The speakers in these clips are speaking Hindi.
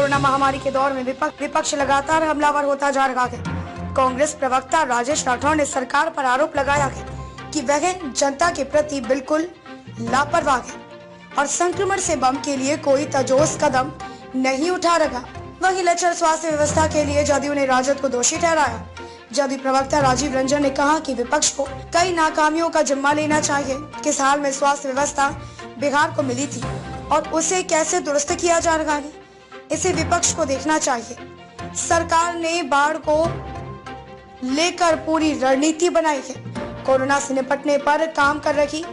कोरोना महामारी के दौर में विपक्ष लगातार हमलावर होता जा रहा है। कांग्रेस प्रवक्ता राजेश राठौर ने सरकार पर आरोप लगाया है कि वह जनता के प्रति बिल्कुल लापरवाह है और संक्रमण से बम के लिए कोई तजोस कदम नहीं उठा रहा। वहीं लचर स्वास्थ्य व्यवस्था के लिए जदयू ने राजद को दोषी ठहराया। जदयू प्रवक्ता राजीव रंजन ने कहा कि विपक्ष को कई नाकामियों का जिम्मा लेना चाहिए। किस हाल में स्वास्थ्य व्यवस्था बिहार को मिली थी और उसे कैसे दुरुस्त किया जा रहा है, इसे विपक्ष को देखना चाहिए। सरकार ने बाढ़ को लेकर पूरी रणनीति बनाई है। कोरोना से निपटने पर काम कर रही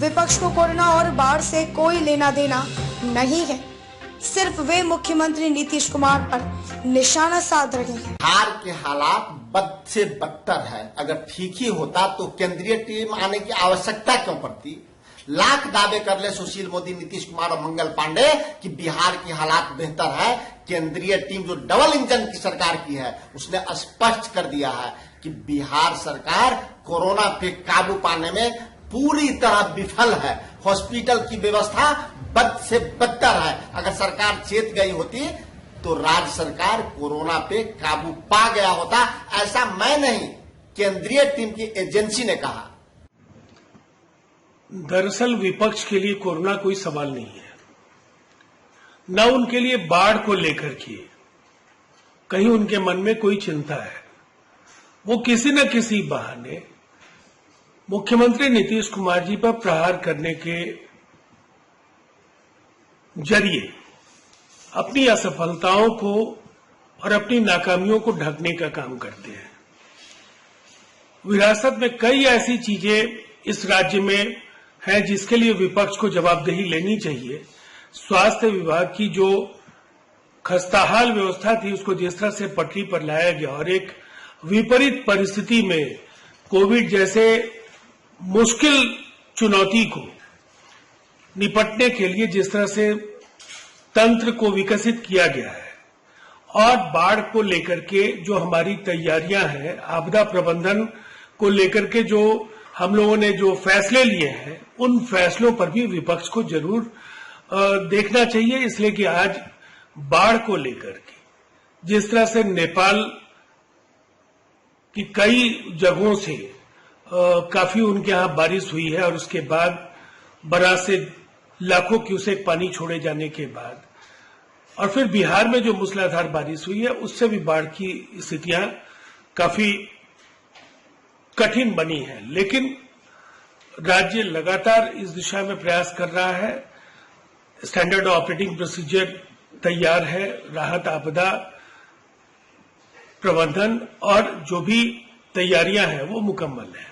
विपक्ष को कोरोना और बाढ़ से कोई लेना देना नहीं है। सिर्फ वे मुख्यमंत्री नीतीश कुमार पर निशाना साध रहे हैं। बिहार के हालात बद से बदतर है। अगर ठीक ही होता तो केंद्रीय टीम आने की आवश्यकता क्यों पड़ती। लाख दावे कर ले सुशील मोदी, नीतीश कुमार और मंगल पांडे कि बिहार की हालात बेहतर है। केंद्रीय टीम जो डबल इंजन की सरकार की है उसने स्पष्ट कर दिया है कि बिहार सरकार कोरोना पे काबू पाने में पूरी तरह विफल है। हॉस्पिटल की व्यवस्था बद से बदतर है। अगर सरकार चेत गई होती तो राज्य सरकार कोरोना पे काबू पा गया होता। ऐसा मैं नहीं, केंद्रीय टीम की एजेंसी ने कहा। दरअसल विपक्ष के लिए कोरोना कोई सवाल नहीं है, न उनके लिए बाढ़ को लेकर के कहीं उनके मन में कोई चिंता है। वो किसी न किसी बहाने मुख्यमंत्री नीतीश कुमार जी पर प्रहार करने के जरिए अपनी असफलताओं को और अपनी नाकामियों को ढकने का काम करते हैं। विरासत में कई ऐसी चीजें इस राज्य में है जिसके लिए विपक्ष को जवाबदेही लेनी चाहिए। स्वास्थ्य विभाग की जो खस्ताहाल व्यवस्था थी उसको जिस तरह से पटरी पर लाया गया और एक विपरीत परिस्थिति में कोविड जैसे मुश्किल चुनौती को निपटने के लिए जिस तरह से तंत्र को विकसित किया गया है और बाढ़ को लेकर के जो हमारी तैयारियां हैं, आपदा प्रबंधन को लेकर के जो हम लोगों ने जो फैसले लिए हैं, उन फैसलों पर भी विपक्ष को जरूर देखना चाहिए। इसलिए कि आज बाढ़ को लेकर के जिस तरह से नेपाल की कई जगहों से काफी उनके यहां बारिश हुई है और उसके बाद बराज से लाखों क्यूसेक पानी छोड़े जाने के बाद और फिर बिहार में जो मूसलाधार बारिश हुई है उससे भी बाढ़ की स्थितियां काफी कठिन बनी है। लेकिन राज्य लगातार इस दिशा में प्रयास कर रहा है। स्टैंडर्ड ऑपरेटिंग प्रोसीजर तैयार है। राहत आपदा प्रबंधन और जो भी तैयारियां हैं वो मुकम्मल है।